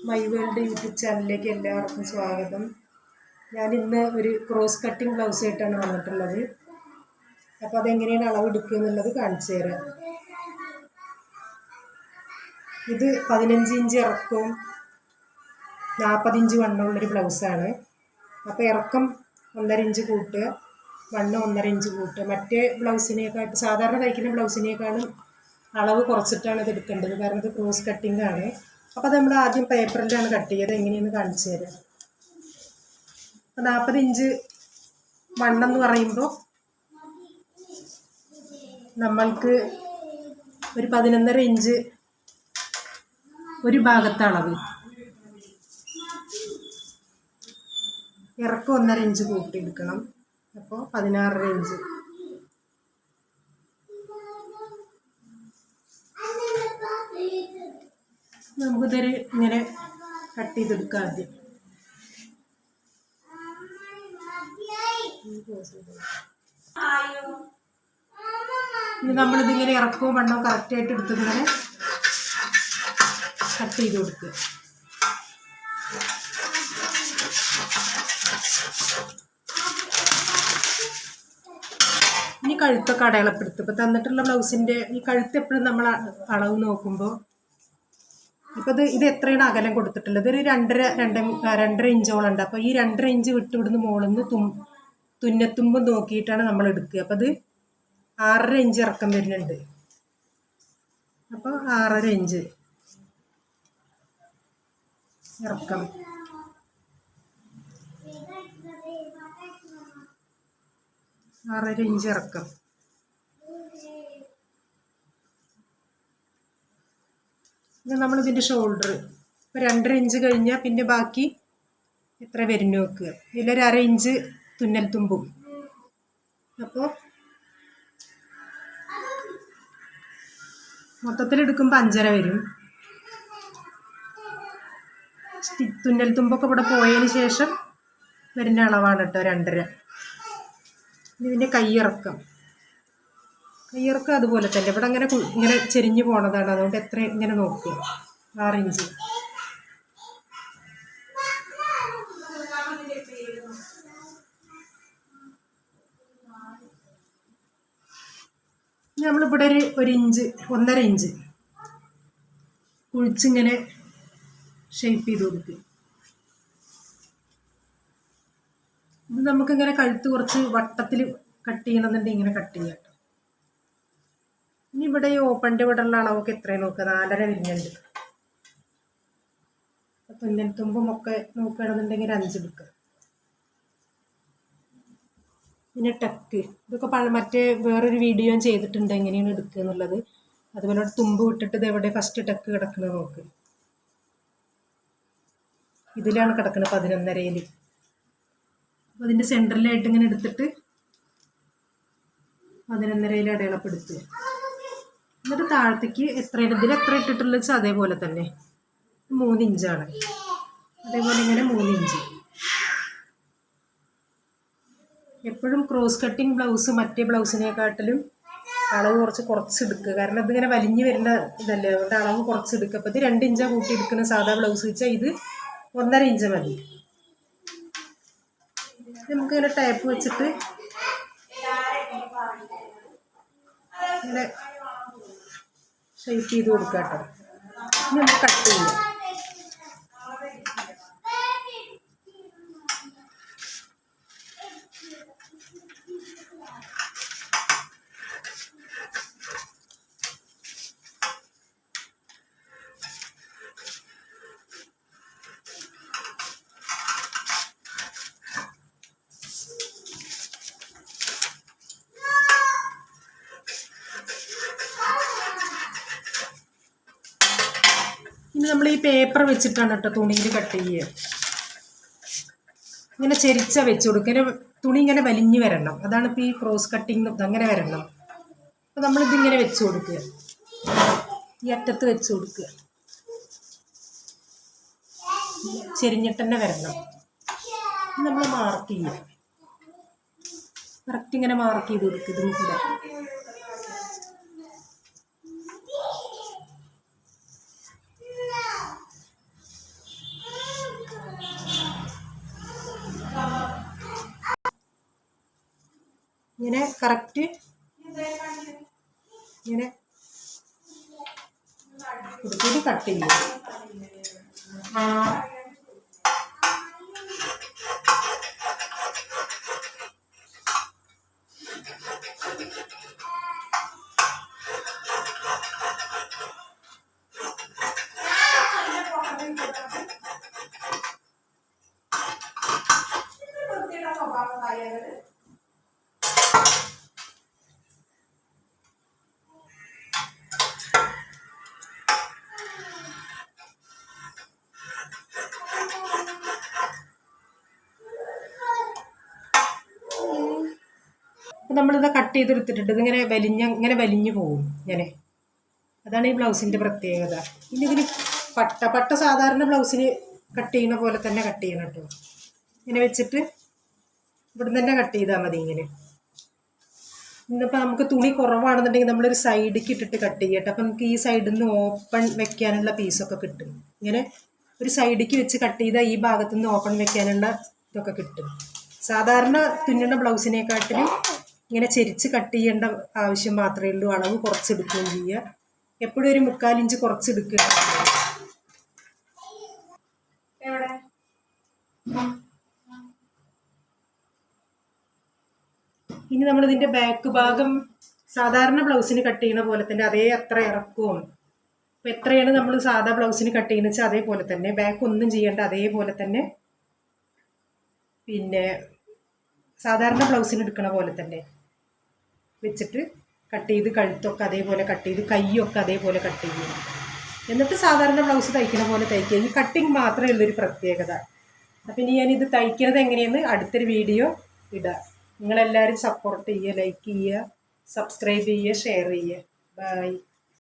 My world YouTube ചാനലിലേക്ക് എല്ലാവർക്കും സ്വാഗതം. ഞാൻ ഇന്ന് ഒരു ക്രോസ് കട്ടിങ് ബ്ലൗസ് ആയിട്ടാണ് വന്നിട്ടുള്ളത്. അപ്പോൾ അതെങ്ങനെയാണ് അളവെടുക്കുക എന്നുള്ളത് കാണിച്ചു തരാം. ഇത് 15 ഇഞ്ച് ഇറക്കവും 40 ഇഞ്ച് വണ്ണമുള്ളൊരു ബ്ലൗസാണ്. അപ്പോൾ ഇറക്കം 1.5 ഇഞ്ച് കൂട്ടുക, വണ്ണം 1.5 ഇഞ്ച് കൂട്ടുക. മറ്റേ ബ്ലൗസിനേക്കാട്ട് സാധാരണ തയ്ക്കുന്ന ബ്ലൗസിനേക്കാളും അളവ് കുറച്ചിട്ടാണ് ഇത് എടുക്കേണ്ടത്, കാരണം ഇത് ക്രോസ് കട്ടിങ് ആണ്. അപ്പോൾ നമ്മൾ ആദ്യം പേപ്പറിലാണ് കട്ട് ചെയ്തത്, എങ്ങനെയെന്ന് കാണിച്ചു തരാം. അപ്പോൾ 40 ഇഞ്ച് വണ്ണം എന്ന് പറയുമ്പോൾ നമ്മൾക്ക് ഒരു 11.5 ഇഞ്ച് ഒരു ഭാഗത്തെ അളവ്, ഇറക്കം 1.5 ഇഞ്ച് കൂട്ടിയെടുക്കണം. അപ്പോൾ 16.5 ഇഞ്ച്. നമുക്കിതൊരു ഇങ്ങനെ കട്ട് ചെയ്തെടുക്കാം ആദ്യം. ഇനി നമ്മളിതിങ്ങനെ ഇറക്കവും വണ്ണവും കറക്റ്റായിട്ട് എടുത്തിങ്ങനെ കട്ട് ചെയ്ത് കൊടുക്കുക. ഇനി കഴുത്തൊക്കെ അടയാളപ്പെടുത്തും. ഇപ്പം തന്നിട്ടുള്ള ബ്ലൗസിൻ്റെ ഈ കഴുത്ത് എപ്പോഴും നമ്മൾ അളവ് നോക്കുമ്പോൾ ഇപ്പോൾ ഇത് എത്രയാണ് അകലം കൊടുത്തിട്ടുള്ളത്, ഒരു 2.5 ഇഞ്ചോളം ഉണ്ട്. അപ്പോൾ ഈ 2.5 ഇഞ്ച് വിട്ട് ഇവിടുന്ന് മുകളിൽ നിന്ന് തുന്നത്തുമ്പ് നോക്കിയിട്ടാണ് നമ്മൾ എടുക്കുക. അപ്പോൾ അത് 6.5 ഇഞ്ച് ഇറക്കം വരുന്നുണ്ട്. അപ്പോൾ 6.5 ഇഞ്ച് ഇറക്കം, 6.5 ഇഞ്ച് ഇറക്കം. പിന്നെ നമ്മളിതിൻ്റെ ഷോൾഡർ ഇപ്പോൾ 2.5 ഇഞ്ച് കഴിഞ്ഞാൽ പിന്നെ ബാക്കി എത്ര വരുന്നു നോക്കുക. ഇതിലൊരു 1/2 ഇഞ്ച് തുന്നൽ തുമ്പും. അപ്പോൾ മൊത്തത്തിലെടുക്കുമ്പോൾ 5.5 വരും. തുന്നൽ തുമ്പൊക്കെ ഇവിടെ പോയതിന് ശേഷം വരുന്ന അളവാണ് കേട്ടോ 2.5. ഇതിൻ്റെ കയ്യിറക്കം അതുപോലെ തന്നെ ഇവിടെ ഇങ്ങനെ ചെരിഞ്ഞു പോണതാണ്, അതുകൊണ്ട് എത്ര ഇങ്ങനെ നോക്കുക. 6 ഇഞ്ച്. നമ്മളിവിടെ ഒരു ഇഞ്ച് 1.5 ഇഞ്ച് കുഴിച്ചിങ്ങനെ ഷേപ്പ് ചെയ്ത് കൊടുക്കുക. ഇത് നമുക്കിങ്ങനെ കഴുത്ത് കുറച്ച് വട്ടത്തിൽ കട്ട് ചെയ്യണമെന്നുണ്ടെങ്കിൽ ഇങ്ങനെ കട്ട് ചെയ്യാം കേട്ടോ. ഇനി ഇവിടെ ഈ ഓപ്പണിൻ്റെ ഇവിടെ ഉള്ള അളവൊക്കെ എത്രയാണ് നോക്കുക. 4.5 വരുന്നുണ്ട്. തുന്നൽ തുമ്പുമൊക്കെ നോക്കുകയാണെന്നുണ്ടെങ്കിൽ 5 എടുക്കുക. പിന്നെ ടക്ക് ഇതൊക്കെ മറ്റേ വേറൊരു വീഡിയോ ചെയ്തിട്ടുണ്ട് എങ്ങനെയാണ് എടുക്കുക എന്നുള്ളത്. അതുപോലെ തുമ്പ് വിട്ടിട്ട് ഇത് എവിടെ ഫസ്റ്റ് ടക്ക് കിടക്കുന്നത് നോക്ക്. ഇതിലാണ് കിടക്കുന്നത് 11.5-ൽ. അപ്പോൾ അതിൻ്റെ സെൻറ്ററിലായിട്ട് ഇങ്ങനെ എടുത്തിട്ട് 11.5-ൽ അടയാളപ്പെടുത്തുക. എന്നിട്ട് താഴത്തേക്ക് ഇതിൽ എത്ര ഇട്ടിട്ടുള്ള വെച്ചാൽ അതേപോലെ തന്നെ 3 ഇഞ്ചാണ്. അതേപോലെ ഇങ്ങനെ 3 ഇഞ്ച്. എപ്പോഴും ക്രോസ് കട്ടിങ് ബ്ലൗസ് മറ്റേ ബ്ലൗസിനെക്കാട്ടിലും അളവ് കുറച്ചെടുക്കുക, കാരണം ഇതിങ്ങനെ വലിഞ്ഞു വരുന്ന ഇതല്ലേ, അതുകൊണ്ട് അളവ് കുറച്ചെടുക്കുക. അപ്പോൾ ഇത് 2 ഇഞ്ചാണ് കൂട്ടി എടുക്കുന്ന സാധാ ബ്ലൗസ് വെച്ചാൽ ഇത് 1.5 ഇഞ്ച് മതി. നമുക്കിങ്ങനെ ടേപ്പ് വെച്ചിട്ട് ഇങ്ങനെ ഷേപ്പ് ചെയ്ത് കൊടുക്കാം കേട്ടോ. ഇനി നമുക്ക് കട്ട് ചെയ്യാം. ഇനി നമ്മൾ ഈ പേപ്പർ വെച്ചിട്ടാണ് കേട്ടോ തുണിയിൽ കട്ട് ചെയ്യുക. ഇങ്ങനെ ചെരിച്ച വെച്ച് കൊടുക്കുക. ഇങ്ങനെ തുണി ഇങ്ങനെ വലിഞ്ഞു വരണം, അതാണ് ഇപ്പോൾ ഈ ക്രോസ് കട്ടിങ്. അങ്ങനെ വരണം. അപ്പോൾ നമ്മളിതിങ്ങനെ വെച്ച് കൊടുക്കുക, ഈ അറ്റത്ത് വെച്ച് കൊടുക്കുക. ചെരിഞ്ഞിട്ട് തന്നെ വരണം. നമ്മൾ മാർക്ക് ചെയ്യുക, കറക്റ്റ് ഇങ്ങനെ മാർക്ക് ചെയ്ത് കൊടുക്കുക. ഇതും കൂടെ ഇങ്ങനെ കറക്റ്റ് ഇങ്ങനെ കൊടുത്തിട്ട് കട്ട് ചെയ്യും. അപ്പം നമ്മളിത് കട്ട് ചെയ്തെടുത്തിട്ടുണ്ട്. ഇതിങ്ങനെ ഇങ്ങനെ വലിഞ്ഞു പോകും ഇങ്ങനെ. അതാണ് ഈ ബ്ലൗസിൻ്റെ പ്രത്യേകത. ഇനി ഇതിന് പട്ട സാധാരണ ബ്ലൗസിന് കട്ട് ചെയ്യുന്ന പോലെ തന്നെ കട്ട് ചെയ്യണം കേട്ടോ. ഇങ്ങനെ വെച്ചിട്ട് ഇവിടെ തന്നെ കട്ട് ചെയ്താൽ മതി ഇങ്ങനെ. ഇന്നിപ്പോൾ നമുക്ക് തുണി കുറവാണെന്നുണ്ടെങ്കിൽ നമ്മളൊരു സൈഡിലേക്ക് ഇട്ടിട്ട് കട്ട് ചെയ്യട്ടെ. അപ്പം നമുക്ക് ഈ സൈഡിൽ നിന്ന് ഓപ്പൺ വെക്കാനുള്ള പീസൊക്കെ കിട്ടും. ഇങ്ങനെ ഒരു സൈഡിലേക്ക് വെച്ച് കട്ട് ചെയ്താൽ ഈ ഭാഗത്തു നിന്ന് ഓപ്പൺ വെക്കാനുള്ള ഇതൊക്കെ കിട്ടും. സാധാരണ തുന്നുന്ന ബ്ലൗസിനെക്കാട്ടിലും ഇങ്ങനെ ചെരിച്ച് കട്ട് ചെയ്യേണ്ട ആവശ്യം മാത്രമേ ഉള്ളൂ. അളവ് കുറച്ചെടുക്കുകയും ചെയ്യുക. എപ്പോഴും ഒരു 3/4 ഇഞ്ച് കുറച്ചെടുക്കുക. എവിടെ ഇനി നമ്മളിതിൻ്റെ ബാക്ക് ഭാഗം സാധാരണ ബ്ലൗസിന് കട്ട് ചെയ്യുന്ന പോലെ തന്നെ അത്ര ഇറക്കവും അപ്പോൾ എത്രയാണ് നമ്മൾ സാധാ ബ്ലൗസിന് കട്ട് ചെയ്യുന്നത് വെച്ചാൽ അതേപോലെ തന്നെ ബാക്ക് ഒന്നും ചെയ്യേണ്ട അതേപോലെ തന്നെ പിന്നെ സാധാരണ ബ്ലൗസിന് എടുക്കണ പോലെ തന്നെ വെച്ചിട്ട് കട്ട് ചെയ്ത് കഴുത്തൊക്കെ അതേപോലെ കട്ട് ചെയ്ത് കൈയൊക്കെ അതേപോലെ കട്ട് ചെയ്യും. എന്നിട്ട് സാധാരണ ബ്ലൗസ് തയ്ക്കുന്ന പോലെ തയ്ക്കുക. ഈ കട്ടിങ് മാത്രമേ ഉള്ളൊരു പ്രത്യേകത. അപ്പം ഇനി ഞാനിത് തയ്ക്കുന്നത് എങ്ങനെയെന്ന് അടുത്തൊരു വീഡിയോ ഇടാം. നിങ്ങളെല്ലാവരും സപ്പോർട്ട് ചെയ്യുക, ലൈക്ക് ചെയ്യുക, സബ്സ്ക്രൈബ് ചെയ്യുക, ഷെയർ ചെയ്യുക. ബൈ.